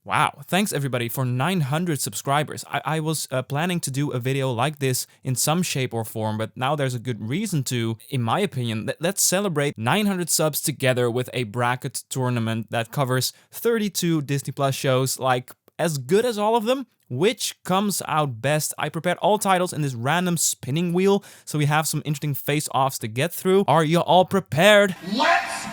Wow, thanks everybody for 900 subscribers. I was planning to do a video like this in some shape or form, but now there's a good reason to, in my opinion. Let's celebrate 900 subs together with a bracket tournament that covers 32 Disney Plus shows, like as good as all of them. Which comes out best? I prepared all titles in this random spinning wheel, so we have some interesting face-offs to get through. Are you all prepared? Let's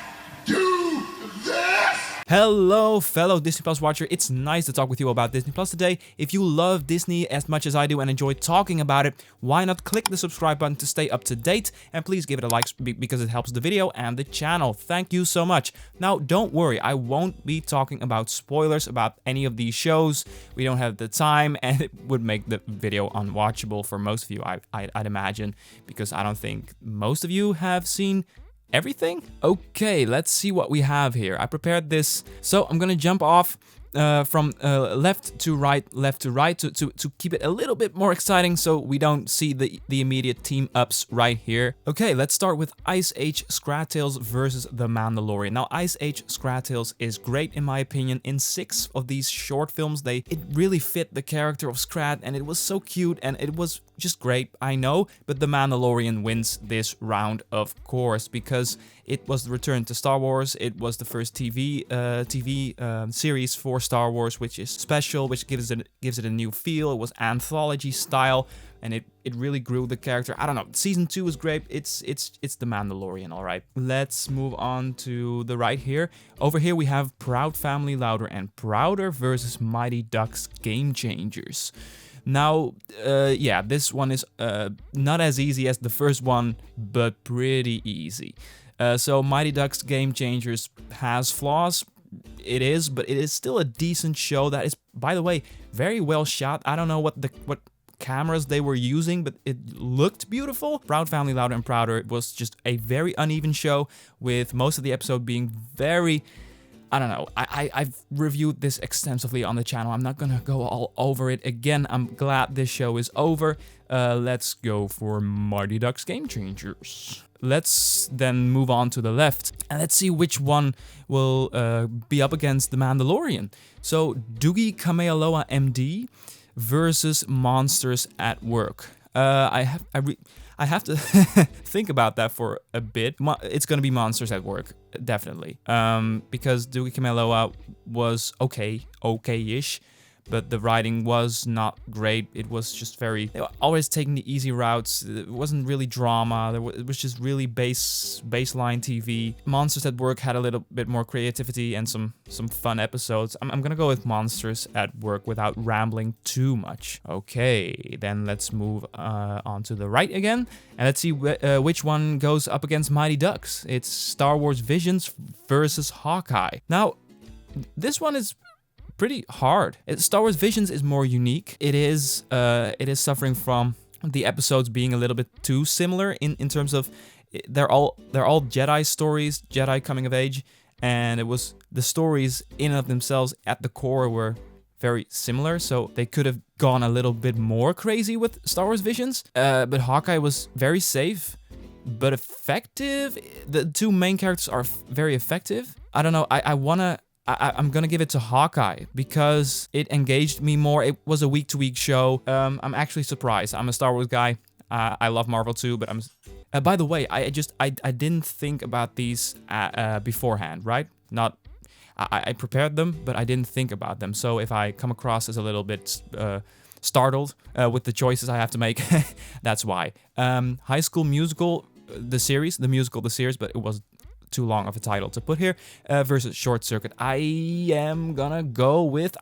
do this! Hello, fellow Disney Plus watcher. It's nice to talk with you about Disney Plus today. If you love Disney as much as I do and enjoy talking about it, why not click the subscribe button to stay up to date? And please give it a like because it helps the video and the channel. Thank you so much. Now, don't worry, I won't be talking about spoilers about any of these shows. We don't have the time, and it would make the video unwatchable for most of you, I'd imagine, because I don't think most of you have seen everything? Okay, let's see what we have here. I prepared this, so I'm gonna jump off from left to right to keep it a little bit more exciting so we don't see the immediate team ups right here. Okay, let's start with Ice Age Scrattails versus the Mandalorian. Now, Ice Age Scrattails is great in my opinion. In 6 of these short films, it really fit the character of Scrat, and it was so cute and it was just great, I know, but the Mandalorian wins this round, of course, because it was the return to Star Wars. It was the first TV series for Star Wars, which is special, which gives it a new feel. It was anthology style, and it really grew the character. I don't know. Season 2 is great. It's the Mandalorian, all right. Let's move on to the right here. Over here we have Proud Family Louder and Prouder versus Mighty Ducks Game Changers. Now, yeah, this one is not as easy as the first one, but pretty easy. So Mighty Ducks Game Changers has flaws. It is, but it is still a decent show that is, by the way, very well shot. I don't know what cameras they were using, but it looked beautiful. Proud Family Louder and Prouder, it was just a very uneven show, with most of the episode being very... I don't know, I've reviewed this extensively on the channel. I'm not gonna go all over it again. I'm glad this show is over. Let's go for Mighty Ducks Game Changers. Let's then move on to the left, and let's see which one will be up against the Mandalorian. So, Doogie Kamealoha MD versus Monsters at Work. I have to think about that for a bit. It's gonna be Monsters at Work, definitely. Because Doogie Kamealoha was okay-ish, but the writing was not great. It was just they were always taking the easy routes. It wasn't really drama. It was just really baseline TV. Monsters at Work had a little bit more creativity and some fun episodes. I'm gonna go with Monsters at Work without rambling too much. Okay, then let's move on to the right again, and let's see which one goes up against Mighty Ducks. It's Star Wars Visions versus Hawkeye. Now, this one is pretty hard. Star Wars Visions is more unique. It is suffering from the episodes being a little bit too similar in terms of they're all Jedi stories, Jedi coming of age, and it was the stories in and of themselves at the core were very similar, so they could have gone a little bit more crazy with Star Wars Visions. But Hawkeye was very safe but effective. The two main characters are very effective. I don't know. I'm gonna give it to Hawkeye because it engaged me more. It was a week-to-week show. I'm actually surprised. I'm a Star Wars guy. I love Marvel too, but by the way, I didn't think about these beforehand, right? I prepared them, but I didn't think about them. So if I come across as a little bit startled with the choices I have to make, that's why. High School Musical, the series, but it was too long of a title to put here, versus Short Circuit. I am gonna go with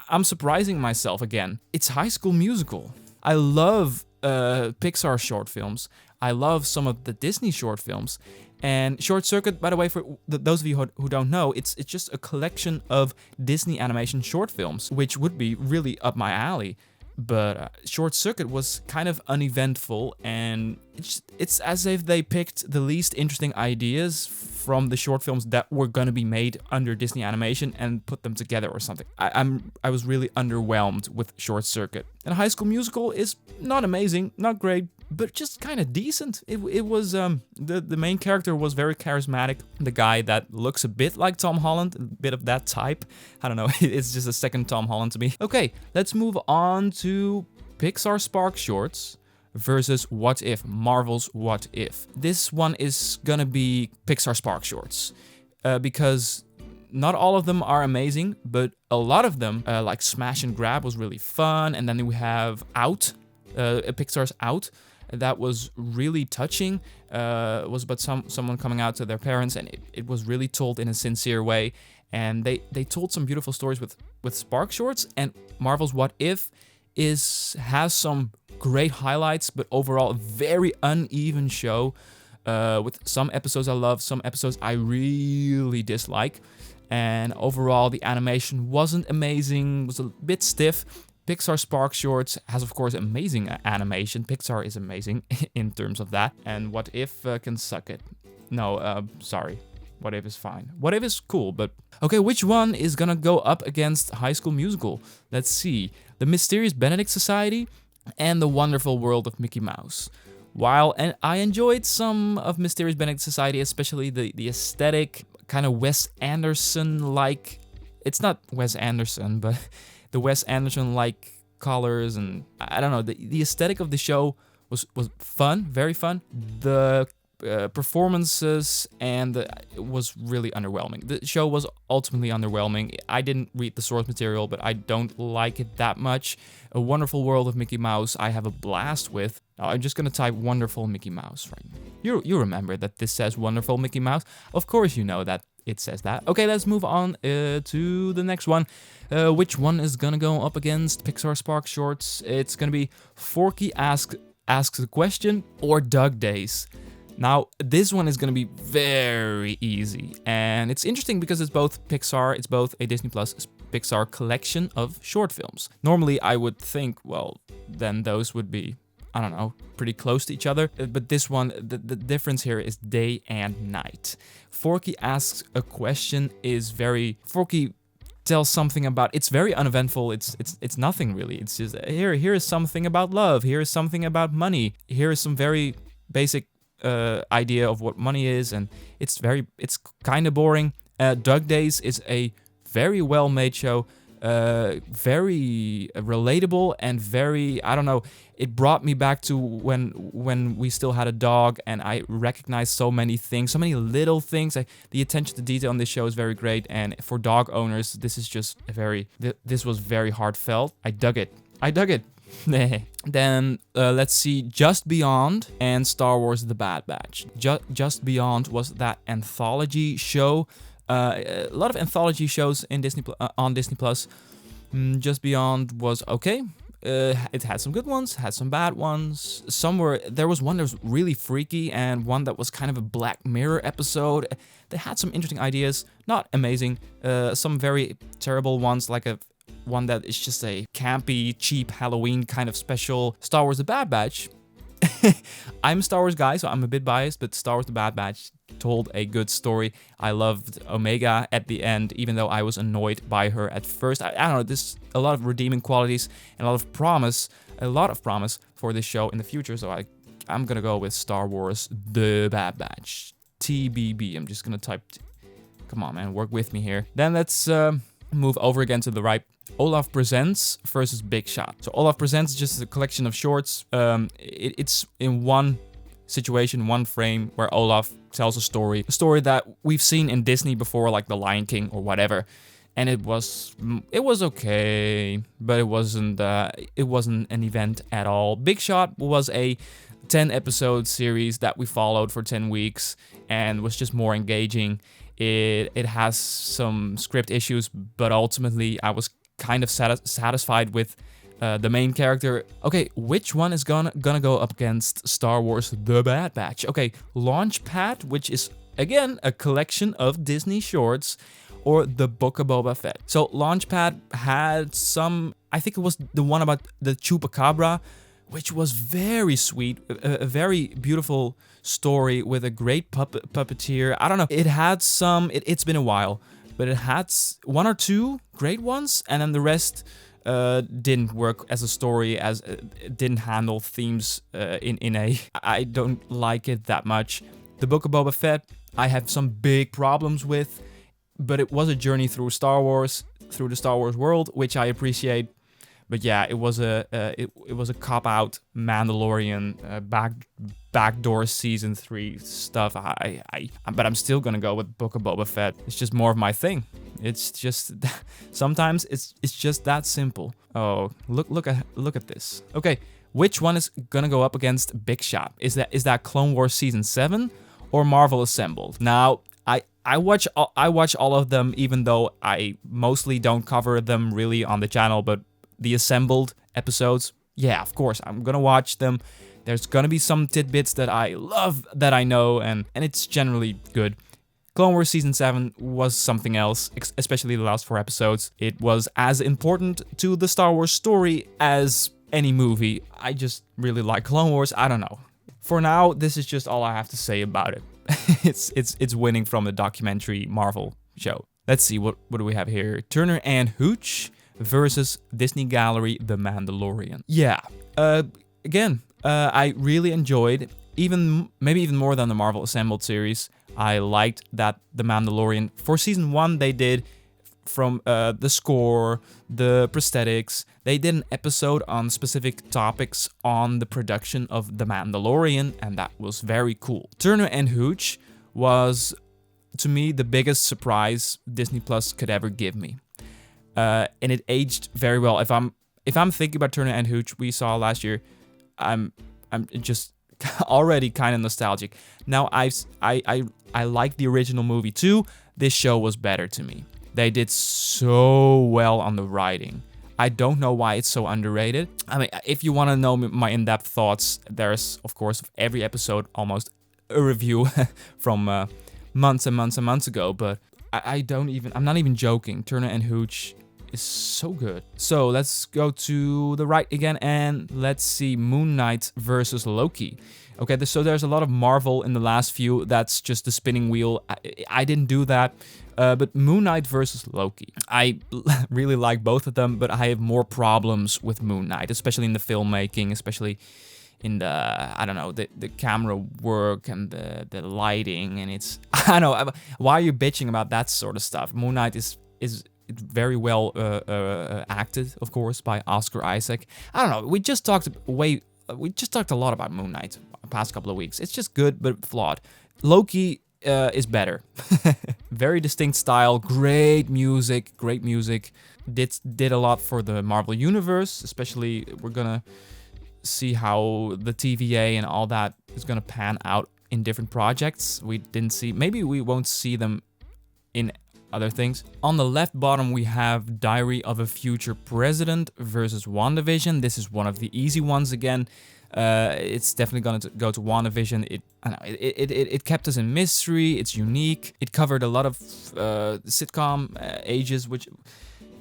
I'm surprising myself again. It's High School Musical. I love Pixar short films. I love some of the Disney short films. And Short Circuit, by the way, for those of you who don't know, it's just a collection of Disney animation short films, which would be really up my alley. But Short Circuit was kind of uneventful, and it's as if they picked the least interesting ideas from the short films that were gonna be made under Disney animation and put them together or something. I was really underwhelmed with Short Circuit. And High School Musical is not amazing, not great, but just kind of decent. It was the main character was very charismatic. The guy that looks a bit like Tom Holland, a bit of that type. I don't know. It's just a second Tom Holland to me. Okay, let's move on to Pixar Spark Shorts versus What If, Marvel's What If. This one is gonna be Pixar Spark Shorts because not all of them are amazing, but a lot of them, like Smash and Grab, was really fun. And then we have Out, Pixar's Out. That was really touching. It was about someone coming out to their parents, and it was really told in a sincere way. And they told some beautiful stories with Spark Shorts. And Marvel's What If has some great highlights, but overall a very uneven show. With some episodes I love, some episodes I really dislike. And overall, the animation wasn't amazing, was a bit stiff. Pixar Spark Shorts has, of course, amazing animation. Pixar is amazing in terms of that. And What If can suck it. No, sorry. What If is fine. What If is cool, but... Okay, which one is gonna go up against High School Musical? Let's see. The Mysterious Benedict Society and The Wonderful World of Mickey Mouse. While I enjoyed some of Mysterious Benedict Society, especially the aesthetic... kind of Wes Anderson-like. It's not Wes Anderson, but the Wes Anderson-like colors, and I don't know. The aesthetic of the show was fun, very fun. The performances it was really underwhelming. The show was ultimately underwhelming. I didn't read the source material, but I don't like it that much. A Wonderful World of Mickey Mouse, I have a blast with. I'm just gonna type Wonderful Mickey Mouse right now. You remember that this says Wonderful Mickey Mouse? Of course you know that it says that. Okay, let's move on to the next one. Which one is gonna go up against Pixar Spark Shorts? It's gonna be Forky Asks a Question or Doug Days. Now, this one is going to be very easy, and it's interesting because it's both Pixar, it's both a Disney Plus Pixar collection of short films. Normally, I would think, well, then those would be, I don't know, pretty close to each other, but this one, the difference here is day and night. Forky Asks a Question is Forky tells something about, it's very uneventful, it's nothing really, it's just, here is something about love, here is something about money, here is some very basic idea of what money is, and it's kind of boring. Doug Days is a very well-made show, very relatable, and very, I don't know, it brought me back to when we still had a dog, and I recognized so many things, so many little things. The attention to detail on this show is very great, and for dog owners, this is just this was very heartfelt. I dug it. Then let's see, Just Beyond and Star Wars The Bad Batch. Just Beyond was that anthology show. A lot of anthology shows in on Disney Plus. Just Beyond was okay. It had some good ones, had some bad ones. There was one that was really freaky, and one that was kind of a Black Mirror episode. They had some interesting ideas, not amazing. Some very terrible ones, like one that is just a campy, cheap Halloween kind of special. Star Wars The Bad Batch. I'm a Star Wars guy, so I'm a bit biased, but Star Wars The Bad Batch told a good story. I loved Omega at the end, even though I was annoyed by her at first. I don't know, there's a lot of redeeming qualities and a lot of promise for this show in the future, so I'm gonna go with Star Wars The Bad Batch. TBB, I'm just gonna type... Come on, man, work with me here. Then let's move over again to the right. Olaf Presents versus Big Shot. So Olaf Presents is just a collection of shorts. It's in one situation, one frame, where Olaf tells a story that we've seen in Disney before, like The Lion King or whatever. And it was okay, but it wasn't an event at all. Big Shot was a 10-episode series that we followed for 10 weeks and was just more engaging. It has some script issues, but ultimately I was kind of satisfied with the main character. Okay, which one is gonna go up against Star Wars The Bad Batch? Okay, Launchpad, which is again a collection of Disney shorts, or The Book of Boba Fett. So Launchpad had some, I think it was the one about the Chupacabra, which was very sweet, a very beautiful story with a great puppeteer. I don't know, it had some, it's been a while, but it had one or two great ones, and then the rest didn't work as a story, as it didn't handle themes in a... I don't like it that much. The Book of Boba Fett, I have some big problems with, but it was a journey through Star Wars, through the Star Wars world, which I appreciate. But yeah, it was a cop-out Mandalorian backdoor season 3 stuff. But I'm still gonna go with Book of Boba Fett. It's just more of my thing. It's just sometimes it's just that simple. Oh, look at this. Okay, which one is gonna go up against Big Shot? Is that Clone Wars season 7 or Marvel Assembled? Now, I watch all of them, even though I mostly don't cover them really on the channel, but the Assembled episodes, yeah, of course, I'm gonna watch them. There's gonna be some tidbits that I love, that I know, and it's generally good. Clone Wars Season 7 was something else, especially the last 4 episodes. It was as important to the Star Wars story as any movie. I just really like Clone Wars, I don't know. For now, this is just all I have to say about it. It's winning from the documentary Marvel show. Let's see, what do we have here? Turner and Hooch versus Disney Gallery The Mandalorian. Yeah, again, I really enjoyed, maybe even more than the Marvel Assembled series. I liked that The Mandalorian, for season 1 they did, from the score, the prosthetics, they did an episode on specific topics on the production of The Mandalorian, and that was very cool. Turner and Hooch was, to me, the biggest surprise Disney Plus could ever give me. And it aged very well. If I'm thinking about Turner and Hooch we saw last year, I'm just already kind of nostalgic. Now I like the original movie too. This show was better to me. They did so well on the writing. I don't know why it's so underrated. I mean, if you want to know my in-depth thoughts, there's, of course, every episode almost a review from months and months and months ago, but I'm not even joking. Turner and Hooch is so good. So let's go to the right again and let's see Moon Knight versus Loki. Okay, so there's a lot of Marvel in the last few. That's just the spinning wheel. I didn't do that. But Moon Knight versus Loki. I really like both of them, but I have more problems with Moon Knight, especially in the filmmaking, especially in the, I don't know, the camera work and the lighting, and it's, I don't know, why are you bitching about that sort of stuff? Moon Knight is very well acted, of course, by Oscar Isaac. I don't know, we just talked a lot about Moon Knight the past couple of weeks. It's just good, but flawed. Loki is better. Very distinct style, great music. Did a lot for the Marvel Universe, especially we're gonna see how the TVA and all that is gonna pan out in different projects. We didn't see, maybe we won't see them in other things. On the left bottom we have Diary of a Future President versus WandaVision. This is one of the easy ones again. It's definitely going to go to WandaVision. It kept us in mystery. It's unique. It covered a lot of sitcom ages, which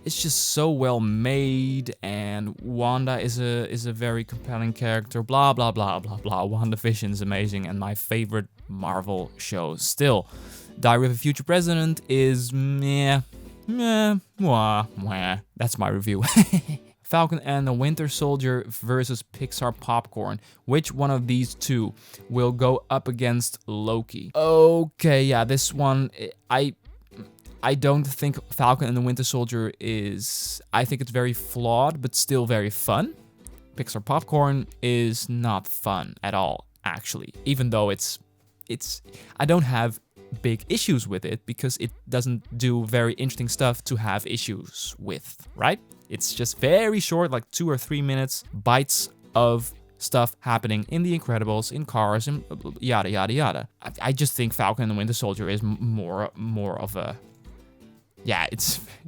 it's just so well made. And Wanda is a very compelling character. Blah blah blah blah blah. WandaVision is amazing and my favorite Marvel show still. Diary of a Future President is meh. That's my review. Falcon and the Winter Soldier versus Pixar Popcorn. Which one of these two will go up against Loki? Okay, yeah, this one, I don't think Falcon and the Winter Soldier is... I think it's very flawed, but still very fun. Pixar Popcorn is not fun at all, actually. Even though it's... I don't have big issues with it, because it doesn't do very interesting stuff to have issues with, right? It's just very short, like 2 or 3 minutes, bites of stuff happening in The Incredibles, in cars, and yada yada yada. I just think Falcon and the Winter Soldier is more of a... Yeah,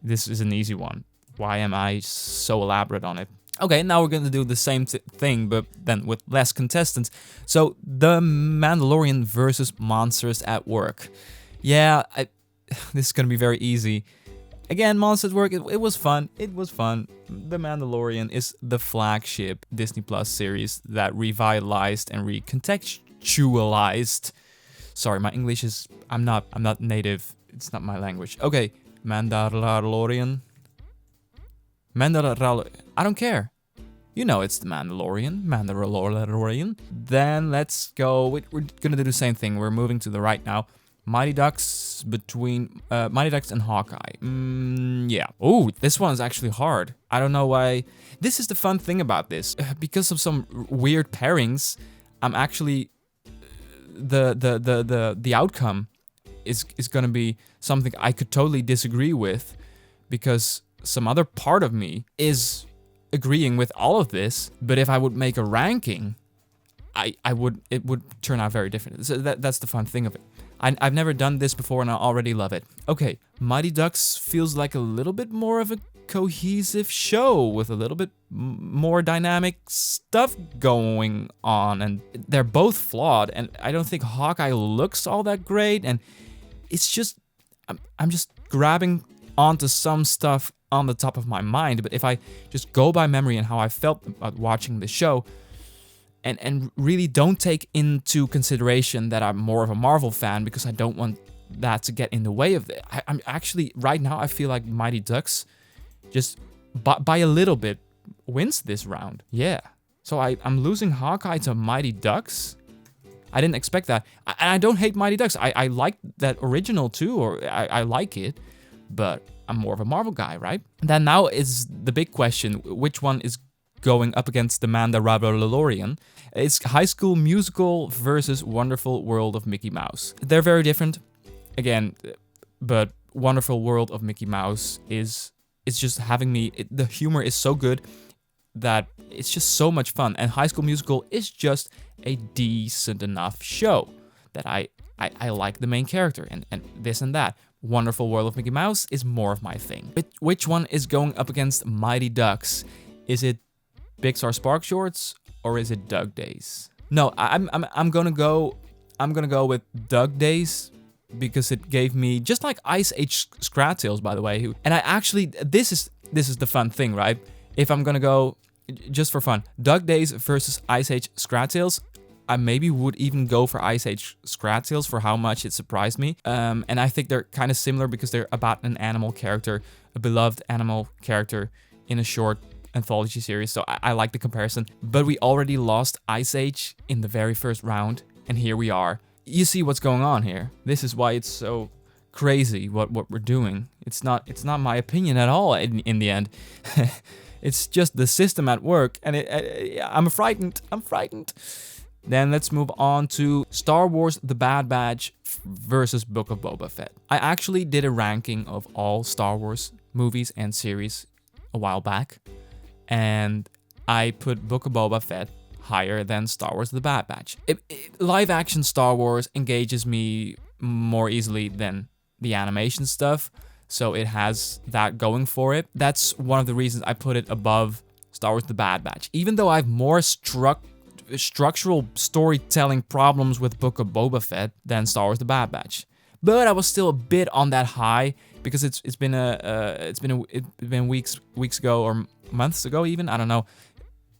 this is an easy one. Why am I so elaborate on it? Okay, now we're gonna do the same thing, but then with less contestants. So, The Mandalorian versus Monsters at Work. Yeah, this is gonna be very easy. Again, Monsters at Work, it was fun. It was fun. The Mandalorian is the flagship Disney Plus series that revitalized and recontextualized. Sorry, my English is... I'm not native. It's not my language. Okay, Mandalorian. I don't care. You know it's the Mandalorian. Then let's go. We're gonna do the same thing. We're moving to the right now. Mighty Ducks and Hawkeye. Yeah. Oh, this one's actually hard. I don't know why. This is the fun thing about this. Because of some weird pairings, I'm actually the outcome is gonna be something I could totally disagree with, because some other part of me is agreeing with all of this. But if I would make a ranking, it would turn out very different. So that's the fun thing of it. I've never done this before and I already love it. Okay, Mighty Ducks feels like a little bit more of a cohesive show with a little bit more dynamic stuff going on, and they're both flawed, and I don't think Hawkeye looks all that great, and it's just, I'm just grabbing onto some stuff on the top of my mind. But if I just go by memory and how I felt about watching the show, and really don't take into consideration that I'm more of a Marvel fan, because I don't want that to get in the way of it. I'm actually, right now, I feel like Mighty Ducks just by a little bit wins this round. Yeah. So I'm losing Hawkeye to Mighty Ducks. I didn't expect that. And I don't hate Mighty Ducks. I like that original too, or I like it, but I'm more of a Marvel guy, right? Then now is the big question, which one is going up against the Mandalorian? It's High School Musical versus Wonderful World of Mickey Mouse. They're very different, again, but Wonderful World of Mickey Mouse is just having me. The humor is so good that it's just so much fun, and High School Musical is just a decent enough show that I like the main character and this and that. Wonderful World of Mickey Mouse is more of my thing. But which one is going up against Mighty Ducks? Is it Pixar Spark Shorts or is it Doug Days? No, I'm gonna go with Doug Days, because it gave me, just like Ice Age Scrat-Tails, by the way. And I actually, this is the fun thing, right? If I'm gonna go just for fun, Doug Days versus Ice Age Scrat-Tails, I maybe would even go for Ice Age Scrat-Tails for how much it surprised me. And I think they're kind of similar because they're about an animal character, a beloved animal character in a short anthology series. So I like the comparison. But we already lost Ice Age in the very first round, and here we are. You see what's going on here. This is why it's so crazy what we're doing. It's not my opinion at all in the end. It's just the system at work, and I'm frightened. Then let's move on to Star Wars The Bad Batch versus Book of Boba Fett. I actually did a ranking of all Star Wars movies and series a while back, and I put Book of Boba Fett higher than Star Wars The Bad Batch. Live action Star Wars engages me more easily than the animation stuff, so it has that going for it. That's one of the reasons I put it above Star Wars The Bad Batch. Even though I have more structural storytelling problems with Book of Boba Fett than Star Wars The Bad Batch. But I was still a bit on that high, because it's been weeks ago or months ago even, I don't know.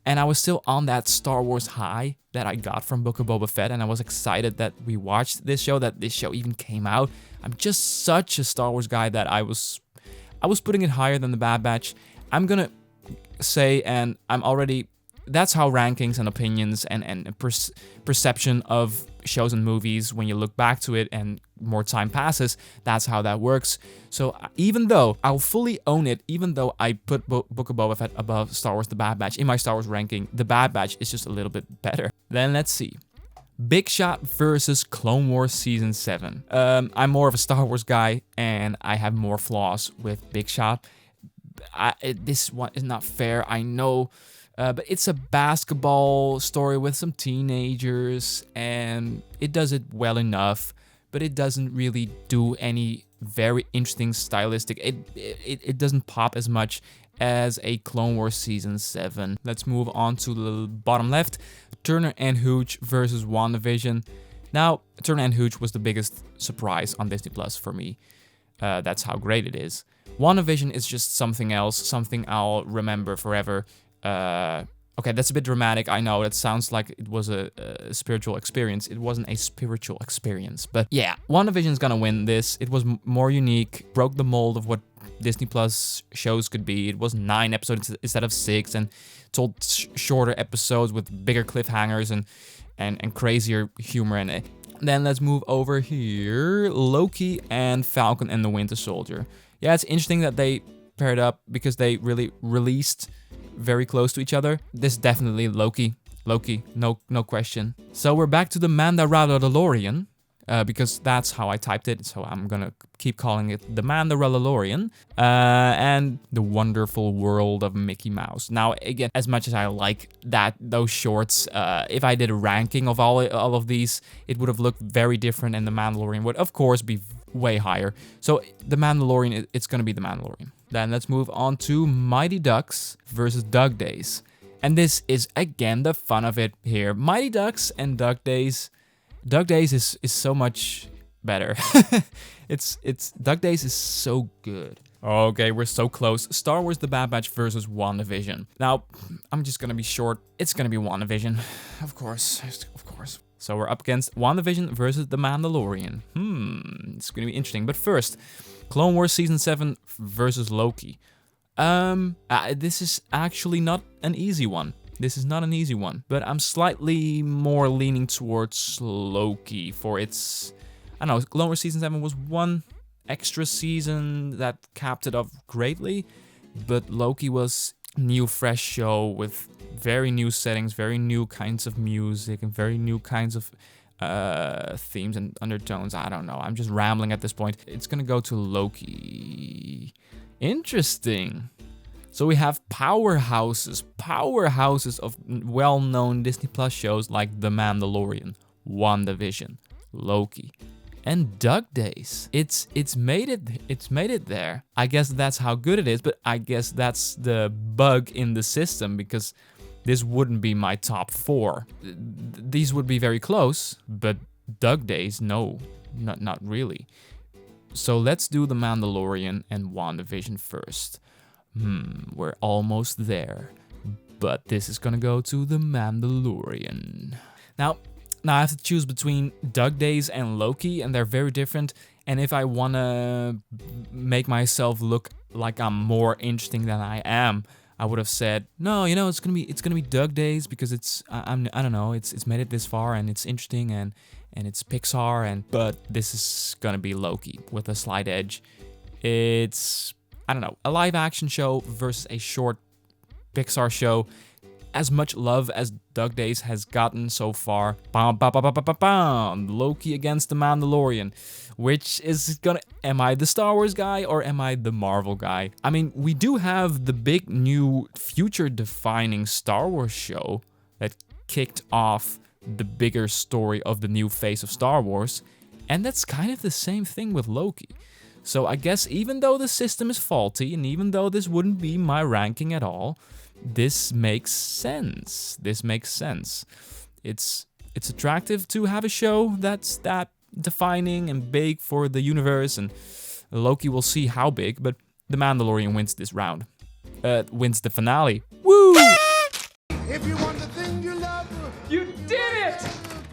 And I was still on that Star Wars high that I got from Book of Boba Fett, and I was excited that we watched this show, that this show even came out. I'm just such a Star Wars guy that I was putting it higher than The Bad Batch. I'm gonna say, and I'm already, that's how rankings and opinions and perception of shows and movies, when you look back to it and more time passes, that's how that works. So even though I'll fully own it, even though I put Book of Boba Fett above Star Wars The Bad Batch in my Star Wars ranking, The Bad Batch is just a little bit better. Then let's see. Big Shot versus Clone Wars Season 7. I'm more of a Star Wars guy, and I have more flaws with Big Shot. This one is not fair, I know. But it's a basketball story with some teenagers, and it does it well enough, but it doesn't really do any very interesting stylistic. It doesn't pop as much as a Clone Wars Season 7. Let's move on to the bottom left. Turner and Hooch versus WandaVision. Now, Turner and Hooch was the biggest surprise on Disney Plus for me. That's how great it is. WandaVision is just something else, something I'll remember forever. Okay, that's a bit dramatic, I know. That sounds like it was a spiritual experience. It wasn't a spiritual experience, but yeah, WandaVision's gonna win this. It was more unique, broke the mold of what Disney Plus shows could be. It was 9 episodes instead of 6, and told shorter episodes with bigger cliffhangers and crazier humor in it. Then let's move over here. Loki and Falcon and the Winter Soldier. Yeah, it's interesting that they paired up because they really released very close to each other. This is definitely Loki. Loki, no question. So we're back to the Mandalorian, because that's how I typed it. So I'm gonna keep calling it the Mandalorian, and the wonderful world of Mickey Mouse. Now, again, as much as I like those shorts, if I did a ranking of all of these, it would have looked very different, and the Mandalorian would, of course, be way higher. So the Mandalorian, it's gonna be the Mandalorian. Then let's move on to Mighty Ducks versus Duck Days. And this is, again, the fun of it here. Mighty Ducks and Duck Days. Duck Days is so much better. it's Duck Days is so good. Okay, we're so close. Star Wars The Bad Batch versus WandaVision. Now, I'm just gonna be short. It's gonna be WandaVision. Of course. So we're up against WandaVision versus The Mandalorian. It's gonna be interesting. But first, Clone Wars Season 7 versus Loki. This is actually not an easy one. But I'm slightly more leaning towards Loki for its... I don't know, Clone Wars Season 7 was one extra season that capped it off greatly, but Loki was a new, fresh show with very new settings, very new kinds of music, and very new kinds of themes and undertones. I don't know, I'm just rambling at this point. It's gonna go to Loki. Interesting. So we have powerhouses of well-known Disney Plus shows like The Mandalorian, WandaVision, Loki, and Duck Days. It's made it there. I guess that's how good it is, but I guess that's the bug in the system, because this wouldn't be my top 4. These would be very close, but Duck Days, no, not really. So let's do The Mandalorian and WandaVision first. We're almost there, but this is gonna go to The Mandalorian. Now I have to choose between Duck Days and Loki, and they're very different. And if I wanna make myself look like I'm more interesting than I am, I would have said, no, it's gonna be Duck Days, because I don't know, it's made it this far and it's interesting and it's Pixar, but this is gonna be Loki with a slight edge. It's, I don't know, a live action show versus a short Pixar show. As much love as Duck Days has gotten so far. Loki against the Mandalorian. Which is gonna... Am I the Star Wars guy or am I the Marvel guy? I mean, we do have the big new future-defining Star Wars show that kicked off the bigger story of the new phase of Star Wars. And that's kind of the same thing with Loki. So I guess even though the system is faulty, and even though this wouldn't be my ranking at all, this makes sense. It's attractive to have a show that's that defining and big for the universe, and Loki will see how big, but the Mandalorian wins this round. Wins the finale. Woo! If you want the thing you love, You did it!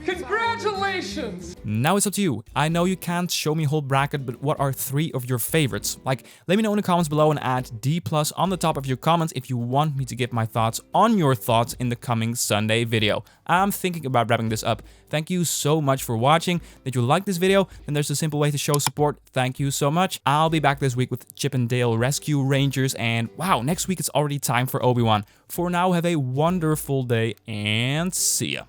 Congratulations! Now it's up to you. I know you can't show me a whole bracket, but what are 3 of your favorites? Like, let me know in the comments below and add D+ on the top of your comments if you want me to give my thoughts on your thoughts in the coming Sunday video. I'm thinking about wrapping this up. Thank you so much for watching. Did you like this video? Then there's a simple way to show support. Thank you so much. I'll be back this week with Chip and Dale Rescue Rangers, and wow, next week it's already time for Obi-Wan. For now, have a wonderful day and see ya.